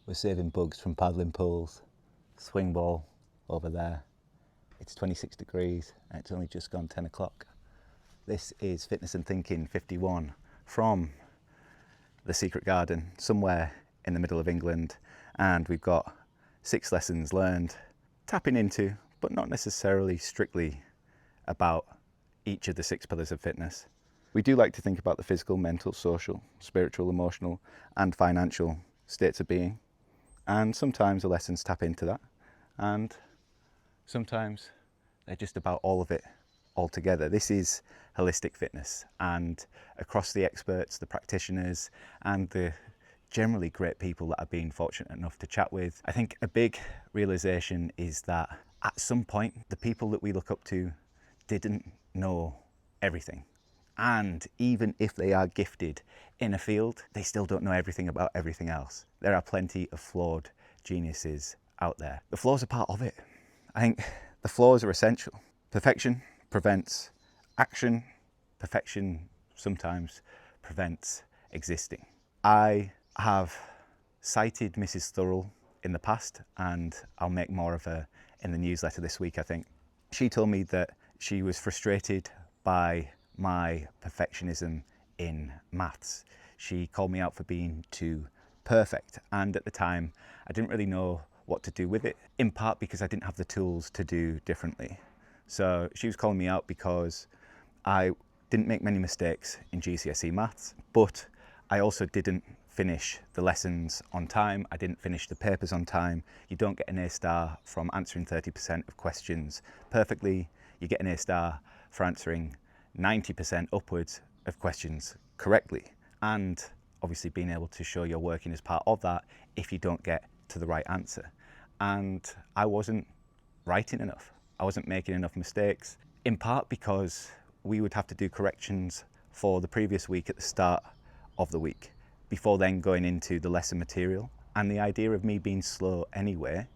We're saving bugs from paddling pools. Swing ball over there. It's 26 degrees and it's only just gone 10 o'clock. This is Fitness and Thinking 51 from the Secret Garden, somewhere in the middle of England. And we've got 6 lessons learned, tapping into, but not necessarily strictly about each of the 6 pillars of fitness. We do like to think about the physical, mental, social, spiritual, emotional, and financial states of being. And sometimes the lessons tap into that. And sometimes they're just about all of it all together. This is holistic fitness, and across the experts, the practitioners, and the generally great people that I've been fortunate enough to chat with, I think a big realization is that at some point, the people that we look up to didn't know everything. And even if they are gifted in a field, they still don't know everything about everything else. There are plenty of flawed geniuses out there. The flaws are part of it. I think the flaws are essential. Perfection prevents action. Perfection sometimes prevents existing. I have cited Mrs. Thurl in the past, and I'll make more of her in the newsletter this week, I think. She told me that she was frustrated by my perfectionism in maths. She called me out for being too perfect, and at the time I didn't really know what to do with it, in part because I didn't have the tools to do differently. So she was calling me out because I didn't make many mistakes in GCSE maths, but I also didn't finish the lessons on time. I didn't finish the papers on time. You don't get an A star from answering 30% of questions perfectly. You get an A star for answering 90% upwards of questions correctly, and obviously being able to show your working as part of that if you don't get to the right answer. And I wasn't writing enough. I wasn't making enough mistakes, in part because we would have to do corrections for the previous week at the start of the week, before then going into the lesson material. And the idea of me being slow anyway,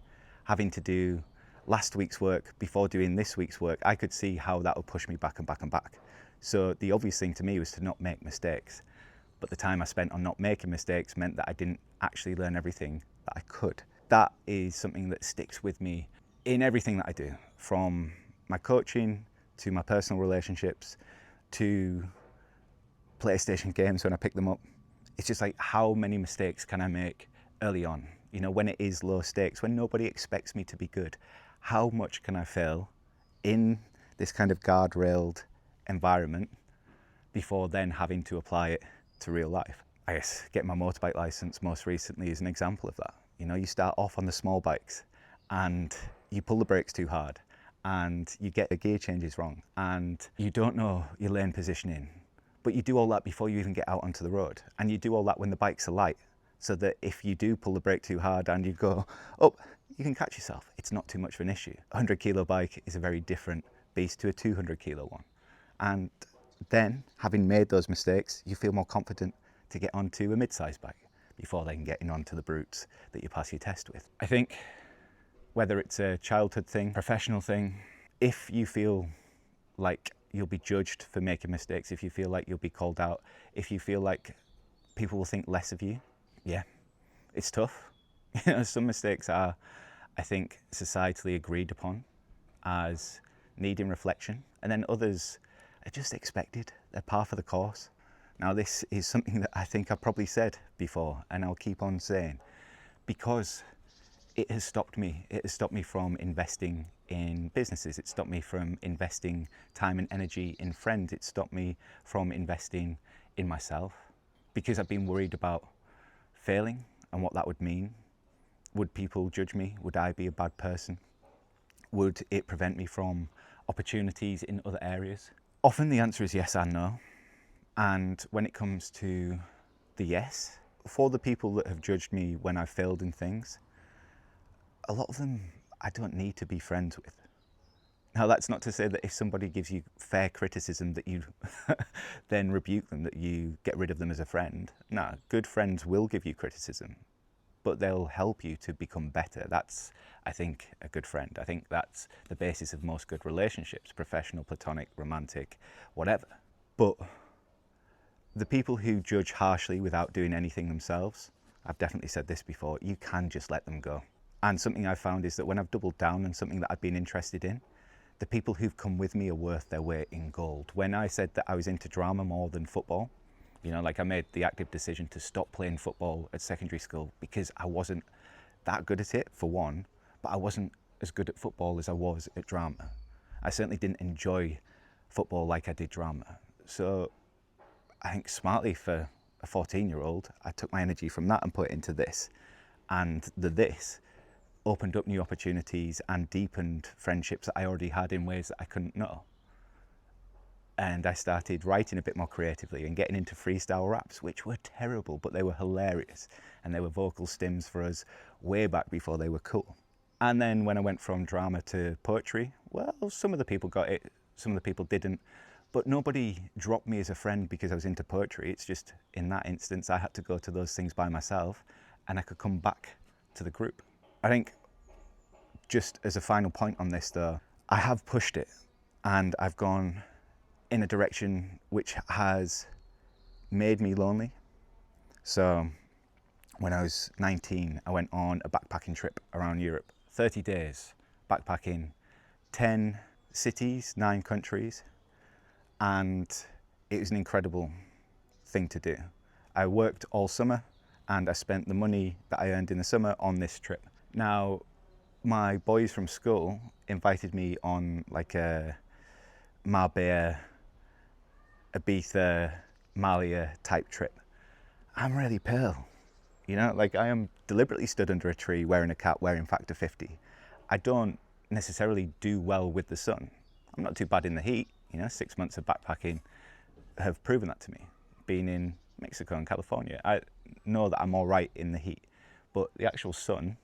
having to do last week's work before doing this week's work, I could see how that would push me back and back and back. So the obvious thing to me was to not make mistakes. But the time I spent on not making mistakes meant that I didn't actually learn everything that I could. That is something that sticks with me in everything that I do, from my coaching to my personal relationships to PlayStation games when I pick them up. It's just like, how many mistakes can I make early on? You know, when it is low stakes, when nobody expects me to be good, how much can I fail in this kind of guardrailed environment before then having to apply it to real life? I guess getting my motorbike license most recently is an example of that. You know, you start off on the small bikes and you pull the brakes too hard and you get the gear changes wrong and you don't know your lane positioning. But you do all that before you even get out onto the road. And you do all that when the bikes are light, so that if you do pull the brake too hard and you go up, you can catch yourself. It's not too much of an issue. A 100 kilo bike is a very different beast to a 200 kilo one. And then, having made those mistakes, you feel more confident to get onto a mid-sized bike before then getting onto the brutes that you pass your test with. I think whether it's a childhood thing, professional thing, if you feel like you'll be judged for making mistakes, if you feel like you'll be called out, if you feel like people will think less of you, yeah, it's tough. You know, some mistakes are, I think, societally agreed upon as needing reflection, and then others are just expected. They're par for the course. Now, this is something that I think I've probably said before, and I'll keep on saying, because it has stopped me. It has stopped me from investing in businesses. It stopped me from investing time and energy in friends. It stopped me from investing in myself because I've been worried about failing and what that would mean. Would people judge me? Would I be a bad person? Would it prevent me from opportunities in other areas? Often the answer is yes and no. And when it comes to the yes, for the people that have judged me when I've failed in things, a lot of them I don't need to be friends with. Now, that's not to say that if somebody gives you fair criticism that you then rebuke them, that you get rid of them as a friend. No, good friends will give you criticism, but they'll help you to become better. That's, I think, a good friend. I think that's the basis of most good relationships, professional, platonic, romantic, whatever. But the people who judge harshly without doing anything themselves, I've definitely said this before, you can just let them go. And something I've found is that when I've doubled down on something that I've been interested in, the people who've come with me are worth their weight in gold. When I said that I was into drama more than football, like I made the active decision to stop playing football at secondary school because I wasn't that good at it, for one, but I wasn't as good at football as I was at drama. I certainly didn't enjoy football like I did drama. So I think smartly for a 14-year-old, I took my energy from that and put it into this. And this opened up new opportunities and deepened friendships that I already had in ways that I couldn't know. And I started writing a bit more creatively and getting into freestyle raps, which were terrible, but they were hilarious. And they were vocal stims for us way back before they were cool. And then when I went from drama to poetry, well, some of the people got it, some of the people didn't. But nobody dropped me as a friend because I was into poetry. It's just, in that instance, I had to go to those things by myself and I could come back to the group. I think, just as a final point on this though, I have pushed it and I've gone in a direction which has made me lonely. So when I was 19, I went on a backpacking trip around Europe, 30 days backpacking, 10 cities, 9 countries, and it was an incredible thing to do. I worked all summer and I spent the money that I earned in the summer on this trip. Now, my boys from school invited me on like a Marbella, Ibiza, Malia type trip. I'm really pale, like I am deliberately stood under a tree wearing a cap, wearing Factor 50. I don't necessarily do well with the sun. I'm not too bad in the heat, 6 months of backpacking have proven that to me. Being in Mexico and California, I know that I'm all right in the heat, but the actual sun,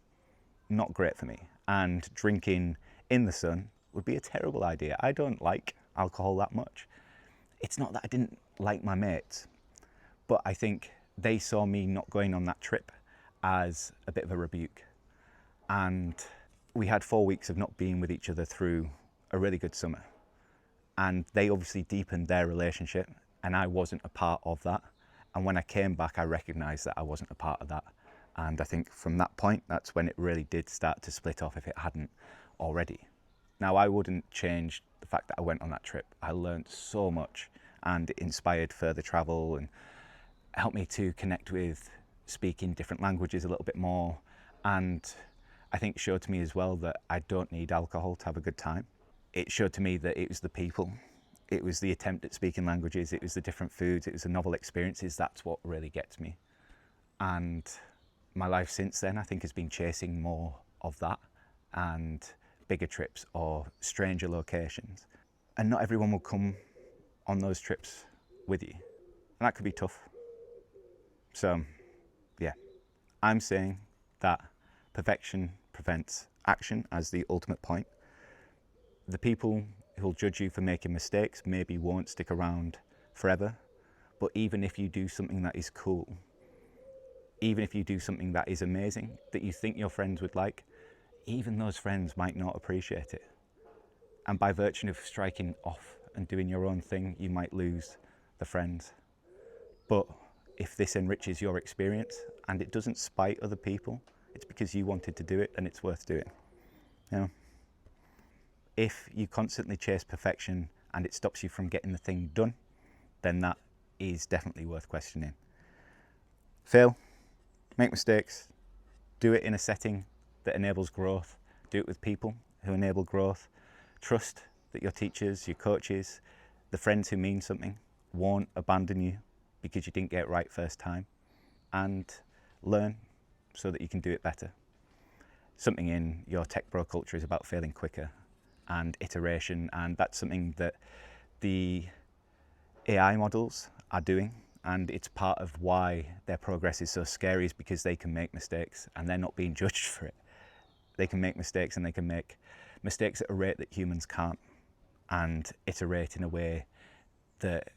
not great for me. And drinking in the sun would be a terrible idea. I don't like alcohol that much. It's not that I didn't like my mates, but I think they saw me not going on that trip as a bit of a rebuke. And we had 4 weeks of not being with each other through a really good summer. And they obviously deepened their relationship and I wasn't a part of that. And when I came back, I recognized that I wasn't a part of that. And I think from that point, that's when it really did start to split off if it hadn't already. Now, I wouldn't change the fact that I went on that trip. I learned so much and it inspired further travel and helped me to connect with speaking different languages a little bit more. And I think showed to me as well that I don't need alcohol to have a good time. It showed to me that it was the people, it was the attempt at speaking languages, it was the different foods, it was the novel experiences. That's what really gets me. And my life since then, I think, has been chasing more of that and bigger trips or stranger locations. And not everyone will come on those trips with you. And that could be tough. So, yeah, I'm saying that perfection prevents action as the ultimate point. The people who'll judge you for making mistakes maybe won't stick around forever, but even if you do something that is cool, even if you do something that is amazing, that you think your friends would like, even those friends might not appreciate it. And by virtue of striking off and doing your own thing, you might lose the friends. But if this enriches your experience and it doesn't spite other people, it's because you wanted to do it and it's worth doing. If you constantly chase perfection and it stops you from getting the thing done, then that is definitely worth questioning. Fail, make mistakes, do it in a setting that enables growth, do it with people who enable growth. Trust that your teachers, your coaches, the friends who mean something won't abandon you because you didn't get it right first time, and learn so that you can do it better. Something in your tech bro culture is about failing quicker and iteration, and that's something that the AI models are doing, and it's part of why their progress is so scary, is because they can make mistakes and they're not being judged for it. They can make mistakes and they can make mistakes at a rate that humans can't, and iterate in a way that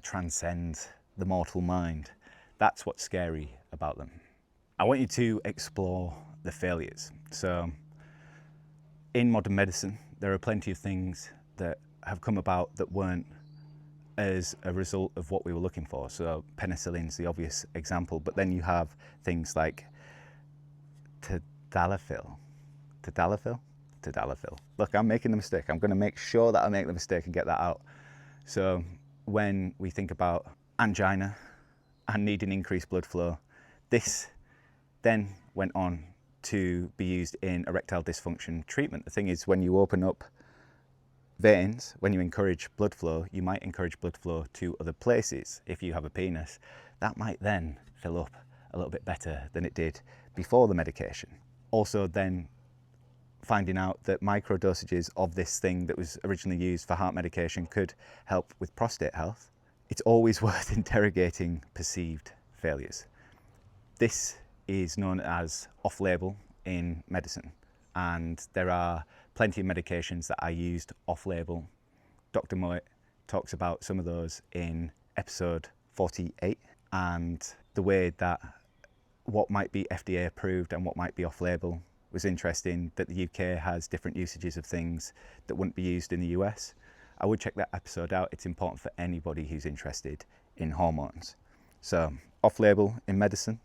transcends the mortal mind. That's what's scary about them. I want you to explore the failures. So in modern medicine, there are plenty of things that have come about that weren't as a result of what we were looking for. So penicillin's the obvious example, but then you have things like tadalafil. Look, I'm making the mistake. I'm going to make sure that I make the mistake and get that out. So when we think about angina and needing increased blood flow, this then went on to be used in erectile dysfunction treatment. The thing is, when you open up veins, when you encourage blood flow, you might encourage blood flow to other places. If you have a penis, that might then fill up a little bit better than it did before the medication. Also then finding out that micro dosages of this thing that was originally used for heart medication could help with prostate health. It's always worth interrogating perceived failures. This is known as off-label in medicine, and there are plenty of medications that are used off-label. Dr. Moet talks about some of those in episode 48, and the way that what might be FDA approved and what might be off-label was interesting, that the UK has different usages of things that wouldn't be used in the US. I would check that episode out. It's important for anybody who's interested in hormones. So off-label in medicine,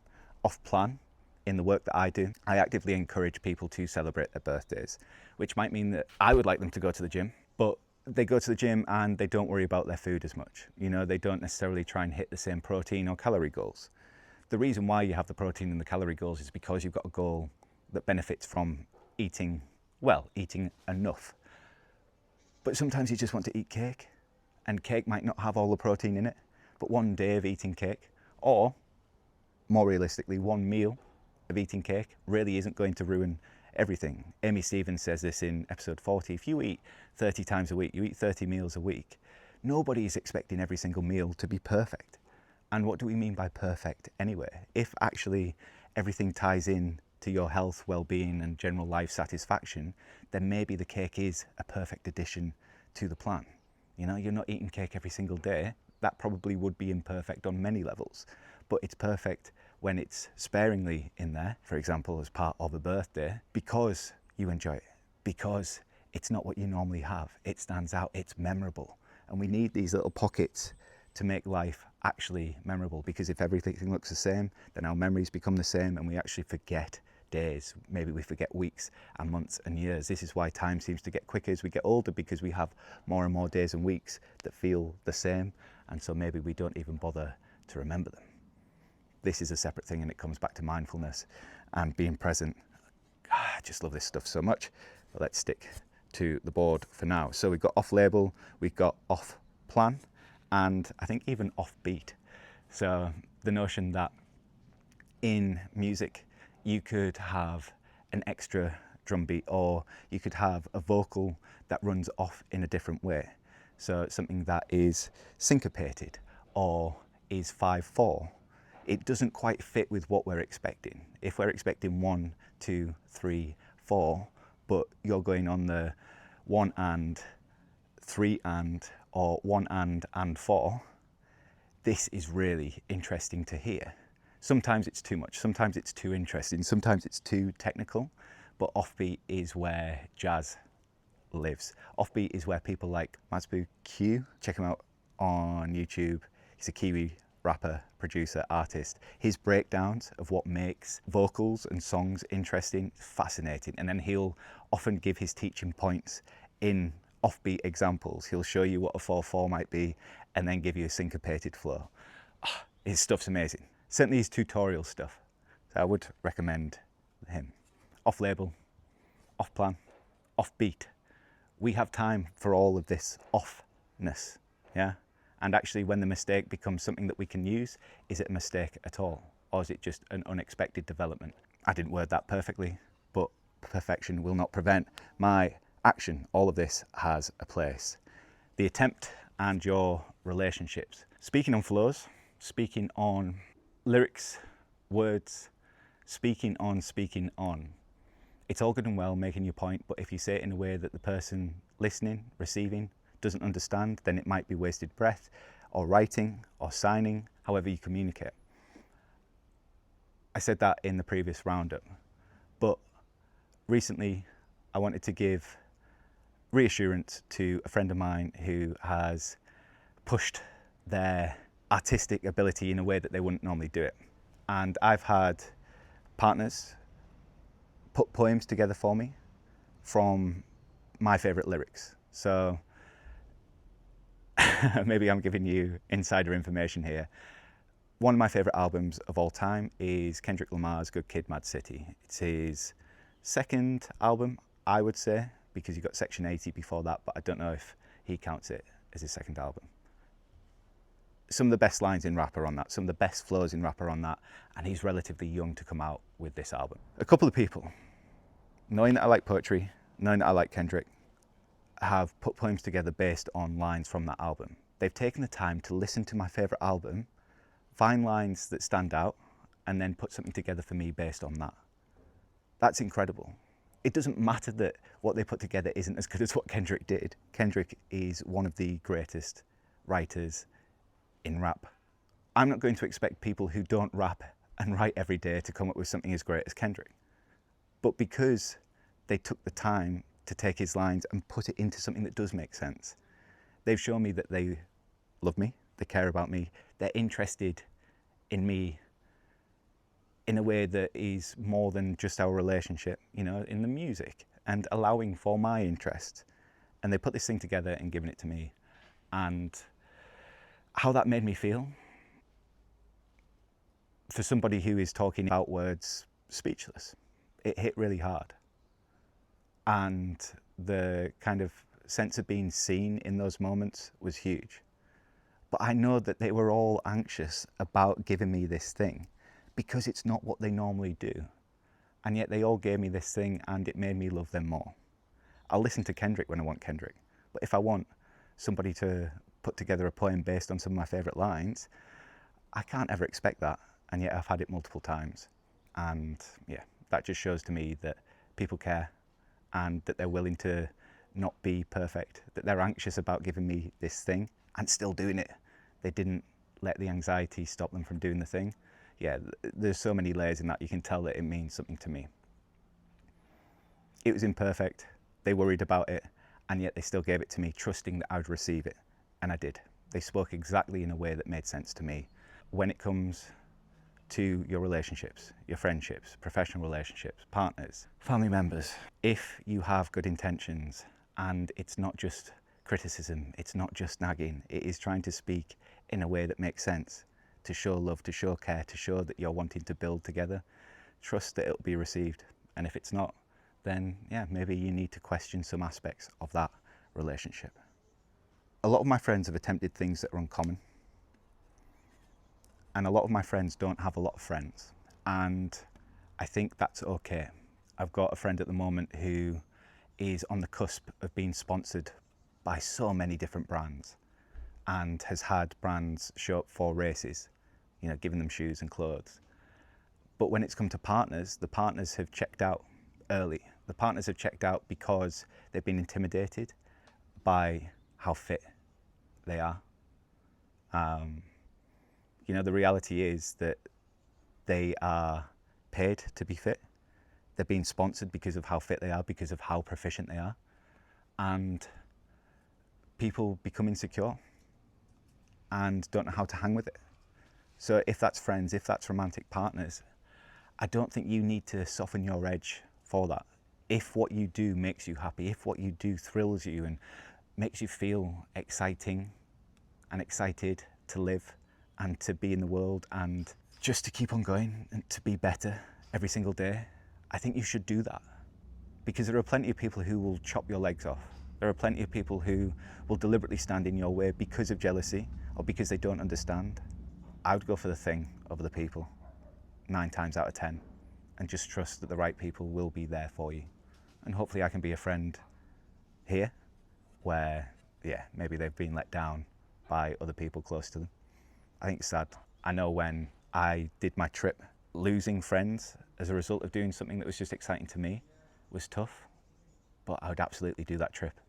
off-plan in the work that I do. I actively encourage people to celebrate their birthdays, which might mean that I would like them to go to the gym, but they go to the gym and they don't worry about their food as much. You know, they don't necessarily try and hit the same protein or calorie goals. The reason why you have the protein and the calorie goals is because you've got a goal that benefits from eating, well, eating enough. But sometimes you just want to eat cake, and cake might not have all the protein in it, but one day of eating cake, or more realistically, one meal of eating cake really isn't going to ruin everything. Amy Stevens says this in episode 40. If you eat 30 times a week, you eat 30 meals a week, nobody is expecting every single meal to be perfect. And what do we mean by perfect anyway? If actually everything ties in to your health, well-being and general life satisfaction, then maybe the cake is a perfect addition to the plan. You know, you're not eating cake every single day. That probably would be imperfect on many levels, but it's perfect when it's sparingly in there, for example, as part of a birthday, because you enjoy it, because it's not what you normally have. It stands out, it's memorable. And we need these little pockets to make life actually memorable, because if everything looks the same, then our memories become the same and we actually forget days. Maybe we forget weeks and months and years. This is why time seems to get quicker as we get older, because we have more and more days and weeks that feel the same, and so maybe we don't even bother to remember them. This is a separate thing, and it comes back to mindfulness and being present. I just love this stuff so much. But let's stick to the board for now. So we've got off-label, we've got off-plan, and I think even off-beat. So the notion that in music you could have an extra drum beat, or you could have a vocal that runs off in a different way. So something that is syncopated or is 5/4. It doesn't quite fit with what we're expecting. If we're expecting 1, 2, 3, 4, but you're going on the 1 and 3 and, or 1 and 4, this is really interesting to hear. Sometimes it's too much, sometimes it's too interesting, sometimes it's too technical, but offbeat is where jazz lives. Offbeat is where people like Masbu Q, check him out on YouTube. He's a Kiwi rapper, producer, artist. His breakdowns of what makes vocals and songs interesting, fascinating. And then he'll often give his teaching points in offbeat examples. He'll show you what a 4/4 might be and then give you a syncopated flow. His stuff's amazing. Certainly his tutorial stuff. So I would recommend him. Off-label, off-plan, off-beat. We have time for all of this off-ness, yeah? And actually when the mistake becomes something that we can use, is it a mistake at all? Or is it just an unexpected development? I didn't word that perfectly, but perfection will not prevent my action. All of this has a place. The attempt and your relationships. Speaking on flows, speaking on lyrics, words, speaking on. It's all good and well making your point, but if you say it in a way that the person listening, receiving, doesn't understand, then it might be wasted breath, or writing, or signing, however you communicate. I said that in the previous roundup, but recently I wanted to give reassurance to a friend of mine who has pushed their artistic ability in a way that they wouldn't normally do it. And I've had partners put poems together for me from my favourite lyrics. So maybe I'm giving you insider information here. One of my favourite albums of all time is Kendrick Lamar's Good Kid, Mad City. It's his second album, I would say, because he got Section 80 before that, but I don't know if he counts it as his second album. Some of the best lines in rap are on that, some of the best flows in rap are on that, and he's relatively young to come out with this album. A couple of people, knowing that I like poetry, knowing that I like Kendrick, have put poems together based on lines from that album. They've taken the time to listen to my favourite album, find lines that stand out, and then put something together for me based on that. That's incredible. It doesn't matter that what they put together isn't as good as what Kendrick did. Kendrick is one of the greatest writers in rap. I'm not going to expect people who don't rap and write every day to come up with something as great as Kendrick. But because they took the time to take his lines and put it into something that does make sense, they've shown me that they love me, they care about me, they're interested in me in a way that is more than just our relationship, you know, in the music, and allowing for my interest. And they put this thing together and given it to me. And how that made me feel, for somebody who is talking about words, speechless. It hit really hard. And the kind of sense of being seen in those moments was huge. But I know that they were all anxious about giving me this thing because it's not what they normally do. And yet they all gave me this thing and it made me love them more. I'll listen to Kendrick when I want Kendrick. But if I want somebody to put together a poem based on some of my favourite lines, I can't ever expect that. And yet I've had it multiple times. And yeah, that just shows to me that people care and that they're willing to not be perfect, that they're anxious about giving me this thing and still doing it. They didn't let the anxiety stop them from doing the thing. Yeah, there's so many layers in that. You can tell that it means something to me. It was imperfect. They worried about it, and yet they still gave it to me, trusting that I would receive it. And I did. They spoke exactly in a way that made sense to me. When it comes to your relationships, your friendships, professional relationships, partners, family members, if you have good intentions and it's not just criticism, it's not just nagging, it is trying to speak in a way that makes sense, to show love, to show care, to show that you're wanting to build together, trust that it'll be received. And if it's not, then yeah, maybe you need to question some aspects of that relationship. A lot of my friends have attempted things that are uncommon. And a lot of my friends don't have a lot of friends. And I think that's okay. I've got a friend at the moment who is on the cusp of being sponsored by so many different brands and has had brands show up for races, you know, giving them shoes and clothes. But when it's come to partners, the partners have checked out early. The partners have checked out because they've been intimidated by how fit they are. You know, the reality is that they are paid to be fit. They're being sponsored because of how fit they are, because of how proficient they are. And people become insecure and don't know how to hang with it. So if that's friends, if that's romantic partners, I don't think you need to soften your edge for that. If what you do makes you happy, if what you do thrills you and makes you feel exciting and excited to live and to be in the world and just to keep on going and to be better every single day, I think you should do that. Because there are plenty of people who will chop your legs off. There are plenty of people who will deliberately stand in your way because of jealousy or because they don't understand. I would go for the thing over the people 9 times out of 10 and just trust that the right people will be there for you. And hopefully I can be a friend here where, yeah, maybe they've been let down by other people close to them. I think it's sad. I know when I did my trip, losing friends as a result of doing something that was just exciting to me was tough, but I would absolutely do that trip.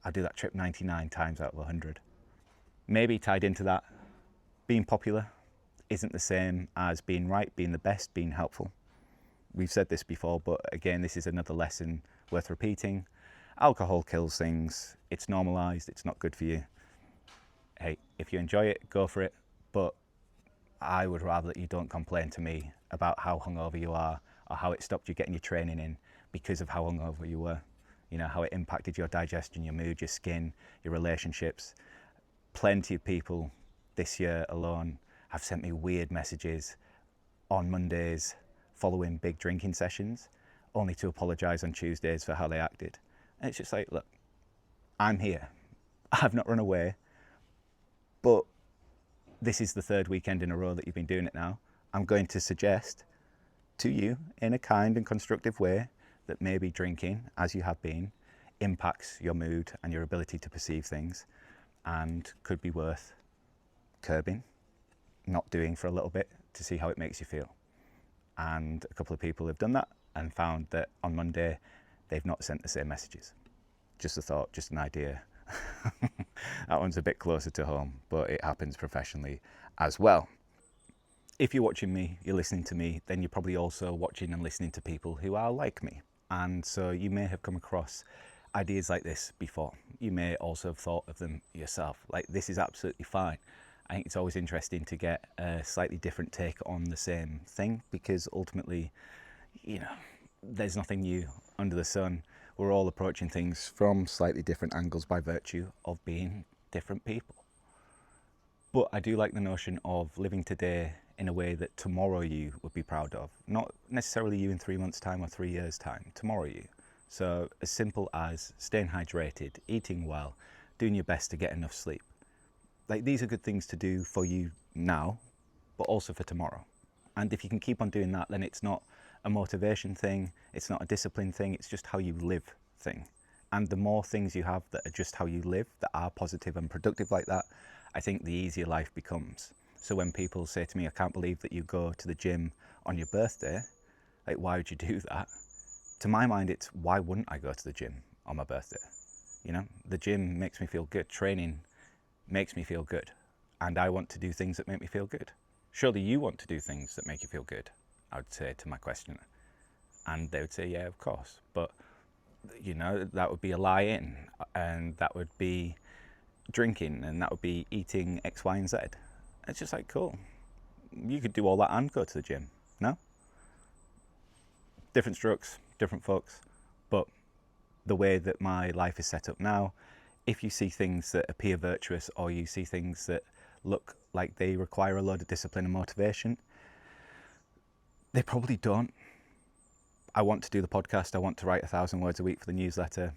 I'd do that trip 99 times out of 100. Maybe tied into that, being popular isn't the same as being right, being the best, being helpful. We've said this before, but again, this is another lesson worth repeating. Alcohol kills things. It's normalized. It's not good for you. hey, if you enjoy it, go for it. But I would rather that you don't complain to me about how hungover you are or how it stopped you getting your training in because of how hungover you were. You know, how it impacted your digestion, your mood, your skin, your relationships. Plenty of people this year alone have sent me weird messages on Mondays following big drinking sessions, only to apologise on Tuesdays for how they acted. And it's just like, look, I'm here. I've not run away, but this is the third weekend in a row that you've been doing it now. I'm going to suggest to you in a kind and constructive way that maybe drinking, as you have been, impacts your mood and your ability to perceive things and could be worth curbing, not doing for a little bit to see how it makes you feel. And a couple of people have done that and found that on Monday they've not sent the same messages. Just a thought, just an idea. That one's a bit closer to home, but it happens professionally as well. If you're watching me, you're listening to me, then you're probably also watching and listening to people who are like me. And so you may have come across ideas like this before. You may also have thought of them yourself. Like, this is absolutely fine. I think it's always interesting to get a slightly different take on the same thing, because ultimately, you know, there's nothing new under the sun. We're all approaching things from slightly different angles by virtue of being different people. But I do like the notion of living today in a way that tomorrow you would be proud of. Not necessarily you in 3 months' time or 3 years' time, tomorrow you. So as simple as staying hydrated, eating well, doing your best to get enough sleep. Like, these are good things to do for you now, but also for tomorrow. And if you can keep on doing that, then it's not a motivation thing, it's not a discipline thing, it's just how you live thing. And the more things you have that are just how you live, that are positive and productive like that, I think the easier life becomes. So when people say to me, I can't believe that you go to the gym on your birthday, like, why would you do that? To my mind, it's, why wouldn't I go to the gym on my birthday? You know, the gym makes me feel good, training makes me feel good, and I want to do things that make me feel good. Surely you want to do things that make you feel good, I would say to my questioner. And they would say, yeah, of course. But, you know, that would be a lie in, and that would be drinking, and that would be eating X, Y, and Z. It's just like, cool. You could do all that and go to the gym, no? Different strokes, different folks. But the way that my life is set up now, if you see things that appear virtuous, or you see things that look like they require a load of discipline and motivation, they probably don't. I want to do the podcast. I want to write 1,000 words a week for the newsletter.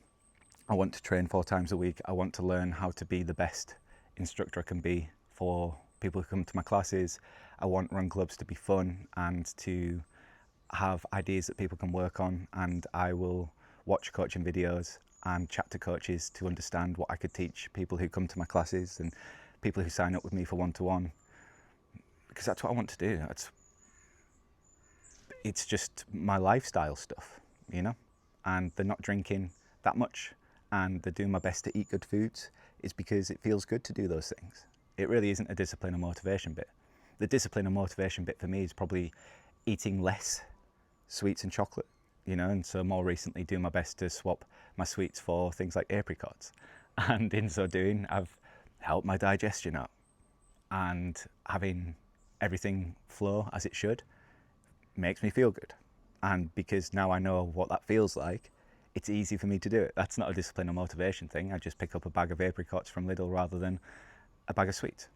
I want to train 4 times a week. I want to learn how to be the best instructor I can be for people who come to my classes. I want run clubs to be fun and to have ideas that people can work on. And I will watch coaching videos and chat to coaches to understand what I could teach people who come to my classes and people who sign up with me for one-to-one, because that's what I want to do. It's just my lifestyle stuff, you know, and they're not drinking that much and they're doing my best to eat good foods is because it feels good to do those things. It really isn't a discipline or motivation bit. The discipline and motivation bit for me is probably eating less sweets and chocolate, you know, and so more recently doing my best to swap my sweets for things like apricots. And in so doing, I've helped my digestion out, and having everything flow as it should makes me feel good. And because now I know what that feels like, it's easy for me to do it. That's not a discipline or motivation thing. I just pick up a bag of apricots from Lidl rather than a bag of sweets.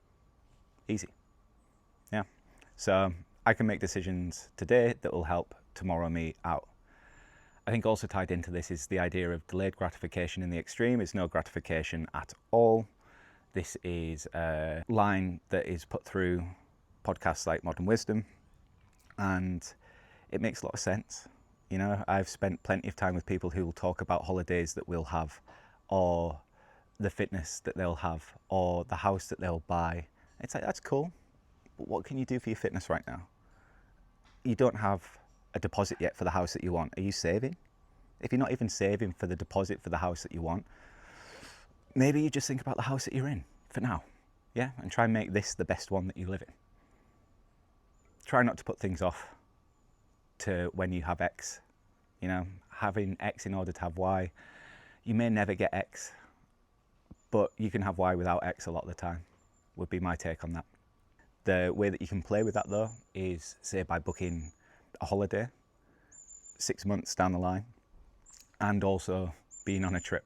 Easy. Yeah. So I can make decisions today that will help tomorrow me out. I think also tied into this is the idea of delayed gratification in the extreme is no gratification at all. This is a line that is put through podcasts like Modern Wisdom, and it makes a lot of sense. You know, I've spent plenty of time with people who will talk about holidays that we'll have, or the fitness that they'll have, or the house that they'll buy. It's like, that's cool, but what can you do for your fitness right now? You don't have a deposit yet for the house that you want. Are you saving? If you're not even saving for the deposit for the house that you want, maybe you just think about the house that you're in for now, yeah? And try and make this the best one that you live in. Try not to put things off to when you have X, you know, having X in order to have Y. You may never get X, but you can have Y without X a lot of the time. would be my take on that. The way that you can play with that though is, say, by booking a holiday 6 months down the line, and also being on a trip.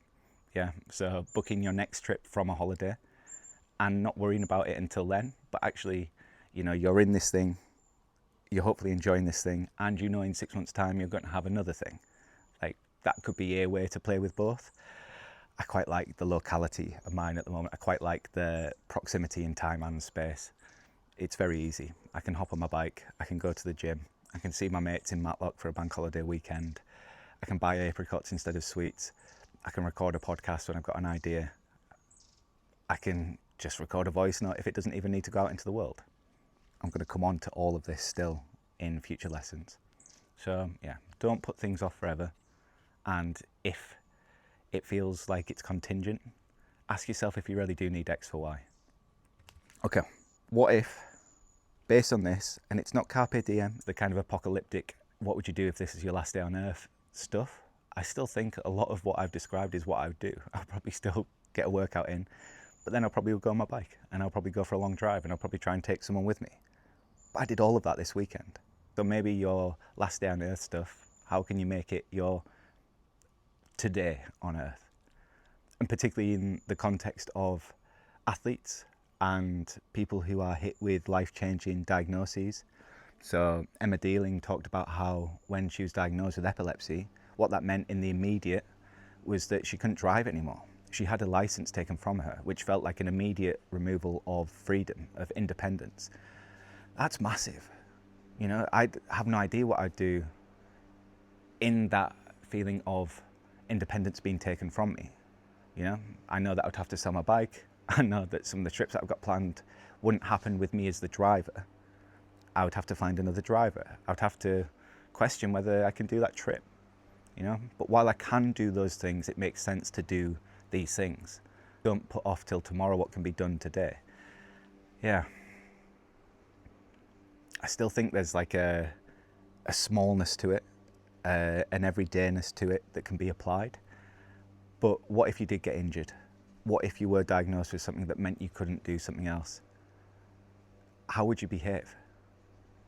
Yeah, so booking your next trip from a holiday and not worrying about it until then, but actually, you know, you're in this thing, you're hopefully enjoying this thing, and you know in 6 months' time you're going to have another thing. Like, that could be a way to play with both. I quite like the locality of mine at the moment. I quite like the proximity in time and space. It's very easy. I can hop on my bike, I can go to the gym, I can see my mates in Matlock for a bank holiday weekend, I can buy apricots instead of sweets, I can record a podcast when I've got an idea, I can just record a voice note if it doesn't even need to go out into the world. I'm going to come on to all of this still in future lessons. So yeah, don't put things off forever, and if it feels like it's contingent, ask yourself if you really do need X for Y. Okay, what if, based on this, and it's not carpe diem, the kind of apocalyptic, what would you do if this is your last day on earth stuff, I still think a lot of what I've described is what I would do. I'll probably still get a workout in, but then I'll probably go on my bike, and I'll probably go for a long drive, and I'll probably try and take someone with me. But I did all of that this weekend. So maybe your last day on earth stuff, how can you make it your today on earth? And particularly in the context of athletes and people who are hit with life-changing diagnoses. So Emma Dealing talked about how when she was diagnosed with epilepsy, what that meant in the immediate was that she couldn't drive anymore. She had a license taken from her, which felt like an immediate removal of freedom, of independence. That's massive. You know, I have no idea what I'd do in that feeling of independence being taken from me. You know, I know that I'd have to sell my bike. I know that some of the trips that I've got planned wouldn't happen with me as the driver. I would have to find another driver. I would have to question whether I can do that trip, you know. But while I can do those things, it makes sense to do these things. Don't put off till tomorrow what can be done today. Yeah. I still think there's like a smallness to it, an everydayness to it that can be applied. But what if you did get injured? What if you were diagnosed with something that meant you couldn't do something else? How would you behave?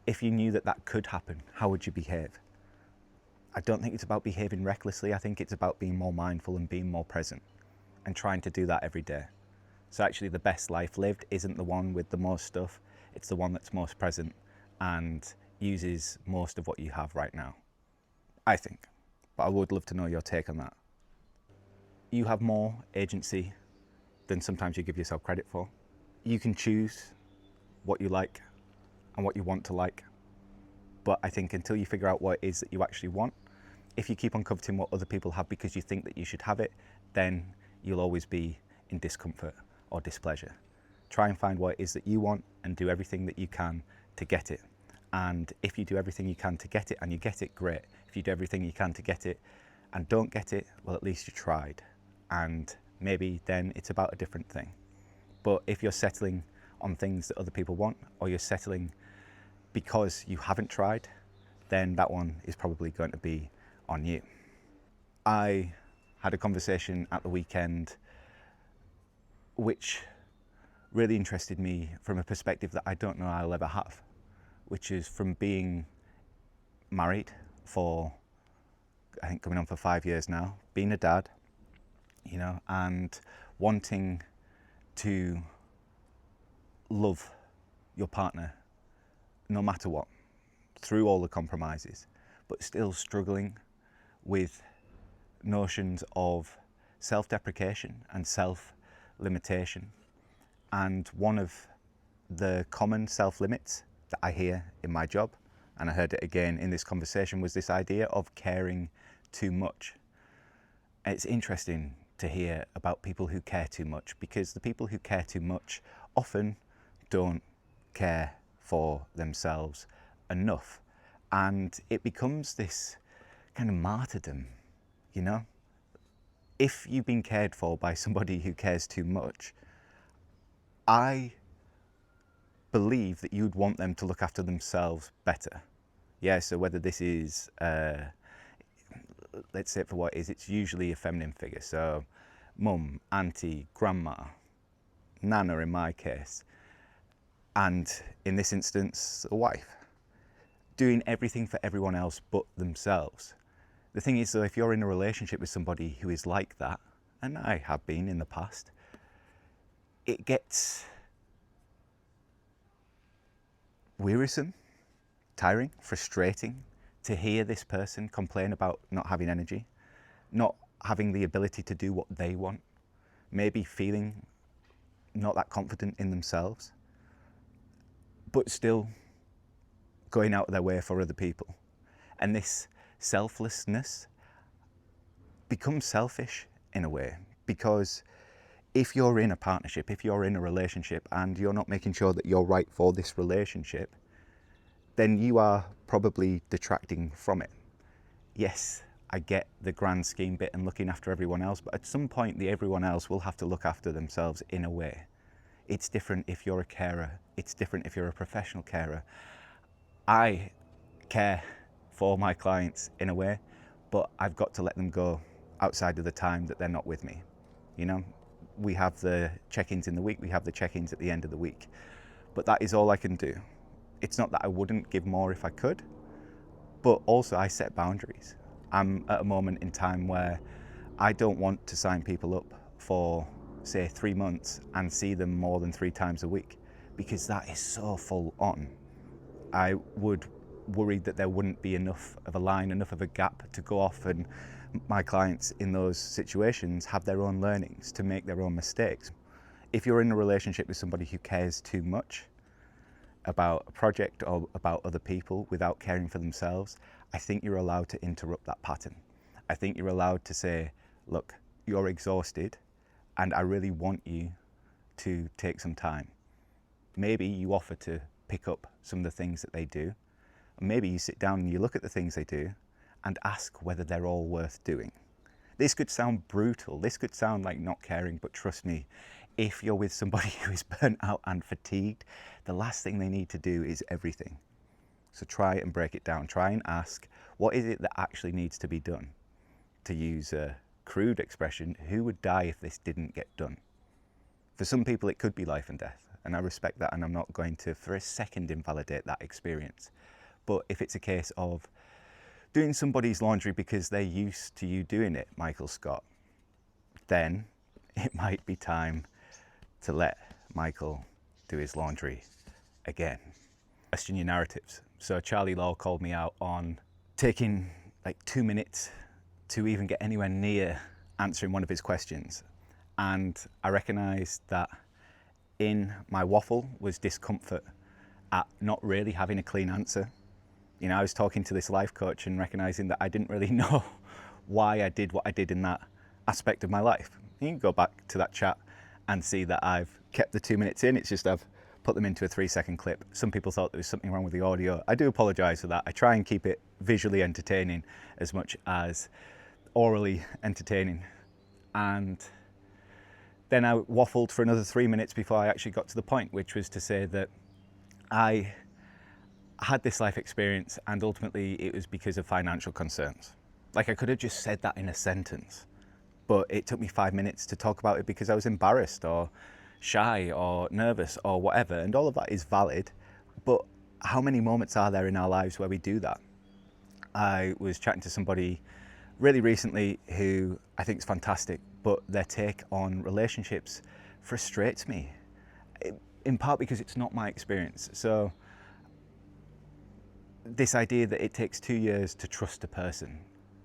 If you knew that that could happen, how would you behave? I don't think it's about behaving recklessly. I think it's about being more mindful and being more present and trying to do that every day. So actually the best life lived isn't the one with the most stuff. It's the one that's most present and uses most of what you have right now, I think. But I would love to know your take on that. You have more agency than sometimes you give yourself credit for. You can choose what you like and what you want to like. But I think until you figure out what it is that you actually want, if you keep on coveting what other people have because you think that you should have it, then you'll always be in discomfort or displeasure. Try and find what it is that you want and do everything that you can to get it. And if you do everything you can to get it and you get it, great. If you do everything you can to get it and don't get it, well, at least you tried. And maybe then it's about a different thing. But if you're settling on things that other people want, or you're settling because you haven't tried, then that one is probably going to be on you. I had a conversation at the weekend which really interested me from a perspective that I don't know I'll ever have, which is from being married for, I think, coming on for 5 years now, being a dad, you know, and wanting to love your partner no matter what, through all the compromises, but still struggling with notions of self-deprecation and self-limitation. And one of the common self-limits that I hear in my job, and I heard it again in this conversation, was this idea of caring too much. And it's interesting to hear about people who care too much, because the people who care too much often don't care for themselves enough. And it becomes this kind of martyrdom, you know? If you've been cared for by somebody who cares too much, I believe that you'd want them to look after themselves better. Yeah, so whether this is, let's say it for what it is, it's usually a feminine figure. So mum, auntie, grandma, nana in my case. and in this instance, a wife, doing everything for everyone else but themselves. The thing is, though, if you're in a relationship with somebody who is like that, and I have been in the past, it gets wearisome, tiring, frustrating to hear this person complain about not having energy, not having the ability to do what they want, maybe feeling not that confident in themselves, but still going out of their way for other people. And this selflessness becomes selfish in a way, because if you're in a partnership, if you're in a relationship and you're not making sure that you're right for this relationship, then you are probably detracting from it. Yes, I get the grand scheme bit and looking after everyone else, but at some point the everyone else will have to look after themselves in a way. It's different if you're a carer. It's different if you're a professional carer. I care for my clients in a way, but I've got to let them go outside of the time that they're not with me. You know, we have the check-ins in the week, we have the check-ins at the end of the week, but that is all I can do. It's not that I wouldn't give more if I could, but also I set boundaries. I'm at a moment in time where I don't want to sign people up for, say, 3 months and see them more than 3 times a week, because that is so full on. I would worry that there wouldn't be enough of a line, enough of a gap to go off, and my clients in those situations have their own learnings to make their own mistakes. If you're in a relationship with somebody who cares too much about a project or about other people without caring for themselves, I think you're allowed to interrupt that pattern. I think you're allowed to say, look, you're exhausted and I really want you to take some time. Maybe you offer to pick up some of the things that they do. Maybe you sit down and you look at the things they do and ask whether they're all worth doing. This could sound brutal, this could sound like not caring, but trust me, if you're with somebody who is burnt out and fatigued, the last thing they need to do is everything. So try and break it down. Try and ask, what is it that actually needs to be done? To use a crude expression, who would die if this didn't get done? For some people, it could be life and death, and I respect that, and I'm not going to for a second invalidate that experience. But if it's a case of doing somebody's laundry because they're used to you doing it, Michael Scott, then it might be time to let Michael do his laundry again. Question your narratives. So Charlie Law called me out on taking like 2 minutes to even get anywhere near answering one of his questions. And I recognised that in my waffle was discomfort at not really having a clean answer. You know, I was talking to this life coach and recognising that I didn't really know why I did what I did in that aspect of my life. You can go back to that chat and see that I've kept the 2 minutes in. It's just I've put them into a 3-second clip. Some people thought there was something wrong with the audio. I do apologise for that. I try and keep it visually entertaining as much as orally entertaining. And then I waffled for another 3 minutes before I actually got to the point, which was to say that I had this life experience and ultimately it was because of financial concerns. Like, I could have just said that in a sentence, but it took me 5 minutes to talk about it because I was embarrassed or shy or nervous or whatever, and all of that is valid, but how many moments are there in our lives where we do that? I was chatting to somebody really recently who I think is fantastic, but their take on relationships frustrates me, in part because it's not my experience. So this idea that it takes 2 years to trust a person,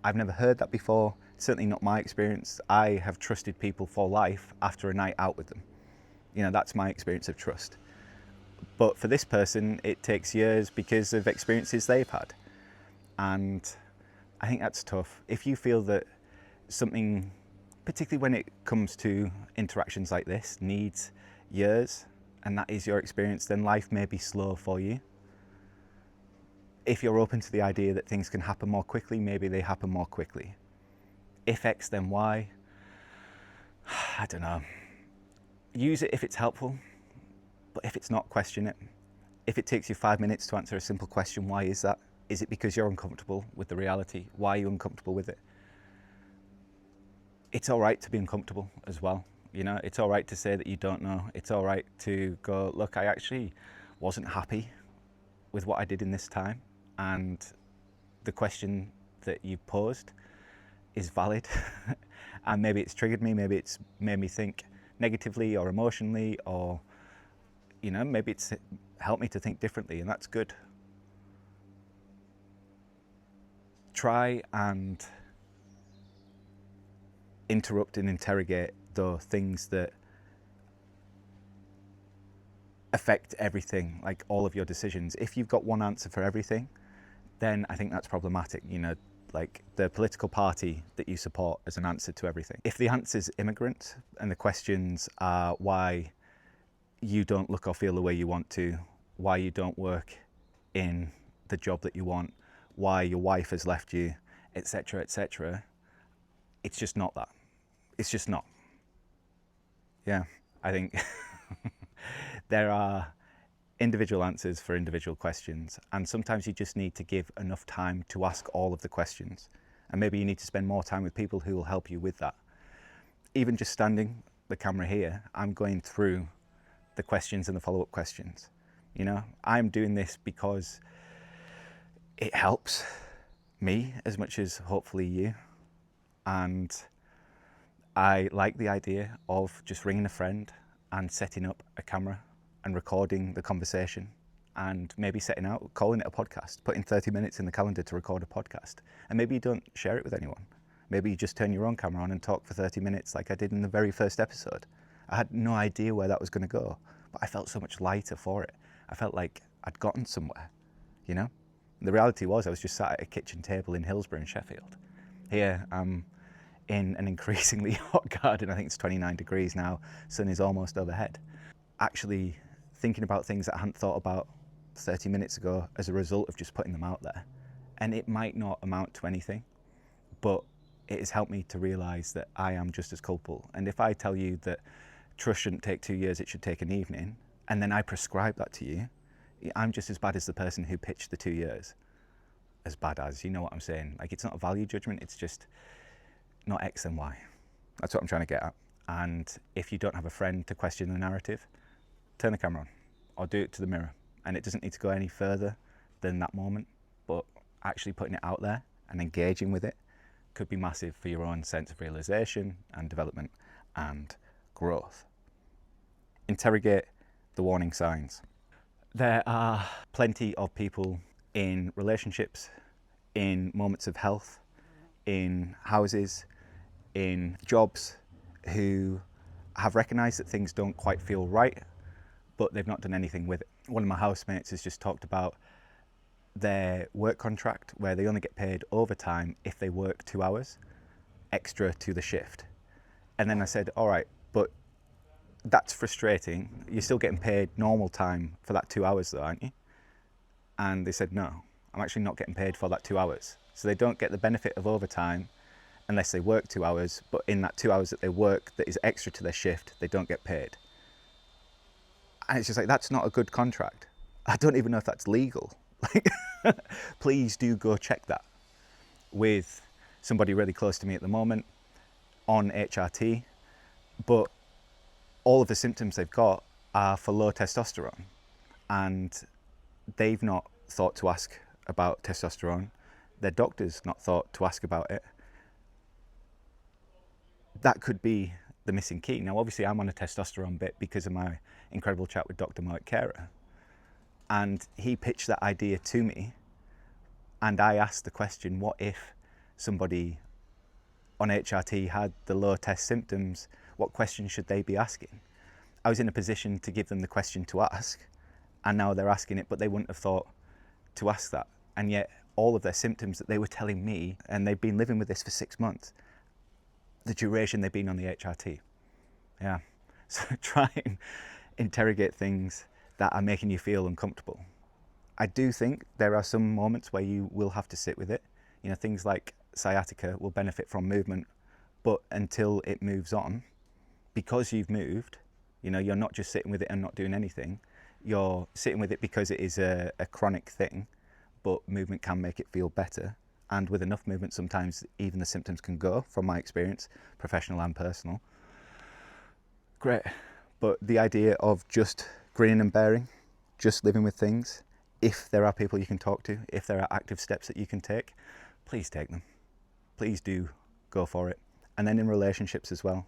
I've never heard that before, certainly not my experience. I have trusted people for life after a night out with them. You know, that's my experience of trust. But for this person, it takes years because of experiences they've had. And I think that's tough. If you feel that something, particularly when it comes to interactions like this, needs years, and that is your experience, then life may be slow for you. If you're open to the idea that things can happen more quickly, maybe they happen more quickly. If X, then Y. I don't know. Use it if it's helpful, but if it's not, question it. If it takes you 5 minutes to answer a simple question, why is that? Is it because you're uncomfortable with the reality? Why are you uncomfortable with it? It's all right to be uncomfortable as well. You know, it's all right to say that you don't know. It's all right to go, look, I actually wasn't happy with what I did in this time, and the question that you posed is valid. And maybe it's triggered me, maybe it's made me think negatively or emotionally, or, you know, maybe it's helped me to think differently, and that's good. Try and interrupt and interrogate the things that affect everything, like all of your decisions. If you've got one answer for everything, then I think that's problematic. You know, like the political party that you support as an answer to everything. If the answer is immigrant and the questions are why you don't look or feel the way you want to, why you don't work in the job that you want, why your wife has left you, etc., etc., it's just not that. It's just not. Yeah, I think there are individual answers for individual questions, and sometimes you just need to give enough time to ask all of the questions, and maybe you need to spend more time with people who will help you with that. Even just standing the camera here, I'm going through the questions and the follow-up questions. You know, I'm doing this because it helps me as much as hopefully you, and I like the idea of just ringing a friend and setting up a camera and recording the conversation, and maybe calling it a podcast, putting 30 minutes in the calendar to record a podcast. And maybe you don't share it with anyone. Maybe you just turn your own camera on and talk for 30 minutes like I did in the very first episode. I had no idea where that was going to go, but I felt so much lighter for it. I felt like I'd gotten somewhere, you know? And the reality was I was just sat at a kitchen table in Hillsborough in Sheffield. Here I'm in an increasingly hot garden. I think it's 29 degrees now. Sun is almost overhead. Actually thinking about things that I hadn't thought about 30 minutes ago as a result of just putting them out there. And it might not amount to anything, but it has helped me to realise that I am just as culpable. And if I tell you that trust shouldn't take 2 years, it should take an evening, and then I prescribe that to you, I'm just as bad as the person who pitched the 2 years. As bad as, you know what I'm saying? Like, it's not a value judgment, it's just not X and Y. That's what I'm trying to get at. And if you don't have a friend to question the narrative, turn the camera on or do it to the mirror. And it doesn't need to go any further than that moment, but actually putting it out there and engaging with it could be massive for your own sense of realization and development and growth. Interrogate the warning signs. There are plenty of people in relationships, in moments of health, in houses, in jobs, who have recognised that things don't quite feel right, but they've not done anything with it. One of my housemates has just talked about their work contract where they only get paid overtime if they work 2 hours extra to the shift. And then I said, all right, but that's frustrating. You're still getting paid normal time for that 2 hours though, aren't you? And they said, no, I'm actually not getting paid for that 2 hours. So they don't get the benefit of overtime unless they work 2 hours, but in that 2 hours that they work that is extra to their shift, they don't get paid. And it's just like, that's not a good contract. I don't even know if that's legal. Like, please do go check that with somebody really close to me at the moment on HRT, but all of the symptoms they've got are for low testosterone, and they've not thought to ask about testosterone. Their doctor's not thought to ask about it. That could be the missing key. Now, obviously, I'm on a testosterone bit because of my incredible chat with Dr. Mike Carer, and he pitched that idea to me, and I asked the question, what if somebody on HRT had the low test symptoms? What question should they be asking? I was in a position to give them the question to ask, and now they're asking it, but they wouldn't have thought to ask that. And yet all of their symptoms that they were telling me, and they've been living with this for 6 months, the duration they've been on the HRT. Yeah. So try and interrogate things that are making you feel uncomfortable. I do think there are some moments where you will have to sit with it. You know, things like sciatica will benefit from movement, but until it moves on, because you've moved, you know, you're not just sitting with it and not doing anything. You're sitting with it because it is a chronic thing, but movement can make it feel better. And with enough movement, sometimes even the symptoms can go, from my experience, professional and personal. great. But the idea of just grinning and bearing, just living with things, if there are people you can talk to, if there are active steps that you can take, please take them. Please do go for it. And then in relationships as well,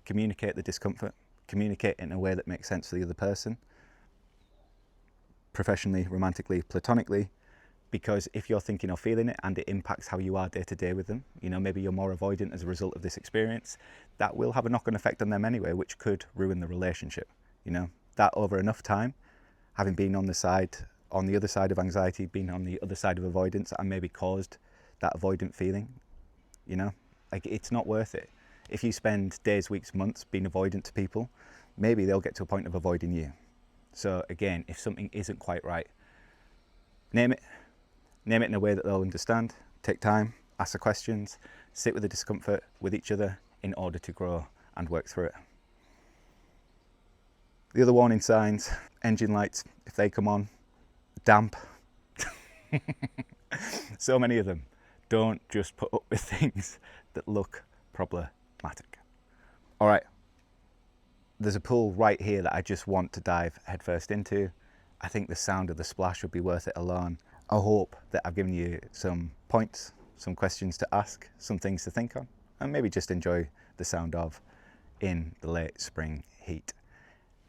communicate the discomfort, communicate in a way that makes sense to the other person, professionally, romantically, platonically, because if you're thinking or feeling it and it impacts how you are day to day with them, you know, maybe you're more avoidant as a result of this experience, that will have a knock-on effect on them anyway, which could ruin the relationship. You know, that over enough time, having been on the other side of anxiety, being on the other side of avoidance, and maybe caused that avoidant feeling, you know, like it's not worth it. If you spend days, weeks, months being avoidant to people, maybe they'll get to a point of avoiding you. So again, if something isn't quite right, name it in a way that they'll understand, take time, ask the questions, sit with the discomfort with each other in order to grow and work through it. The other warning signs, engine lights, if they come on, damp, so many of them. Don't just put up with things that look problematic. All right, there's a pool right here that I just want to dive headfirst into. I think the sound of the splash would be worth it alone. I hope that I've given you some points, some questions to ask, some things to think on, and maybe just enjoy the sound of in the late spring heat.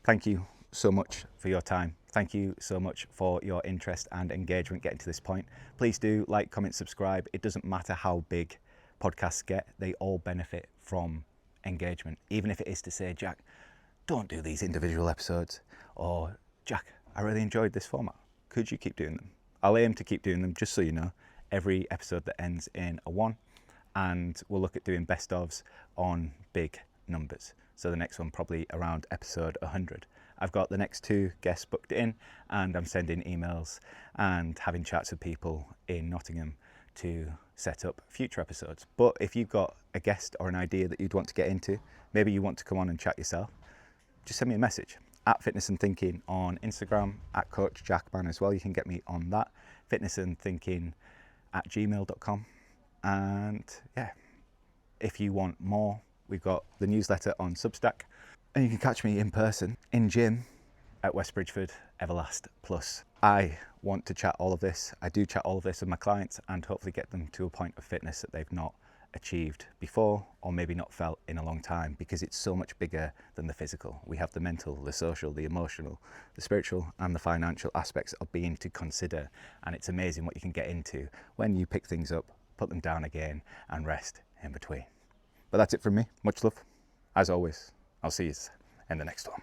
Thank you so much for your time. Thank you so much for your interest and engagement getting to this point. Please do like, comment, subscribe. It doesn't matter how big podcasts get, they all benefit from engagement. Even if it is to say, Jack, don't do these individual episodes, or Jack, I really enjoyed this format. Could you keep doing them? I'll aim to keep doing them, just so you know, every episode that ends in a 1, and we'll look at doing best ofs on big numbers. So the next one probably around episode 100. I've got the next 2 guests booked in, and I'm sending emails and having chats with people in Nottingham to set up future episodes. But if you've got a guest or an idea that you'd want to get into, maybe you want to come on and chat yourself, just send me a message at fitnessandthinking on Instagram, at coachjackmann as well. You can get me on that, fitnessandthinking@gmail.com. And yeah, if you want more, we've got the newsletter on Substack, and you can catch me in person in gym at West Bridgeford, Everlast Plus. I want to chat all of this. I do chat all of this with my clients and hopefully get them to a point of fitness that they've not achieved before, or maybe not felt in a long time, because it's so much bigger than the physical. We have the mental, the social, the emotional, the spiritual, and the financial aspects of being to consider. And it's amazing what you can get into when you pick things up, put them down again, and rest in between. But that's it from me. Much love. As always, I'll see you in the next one.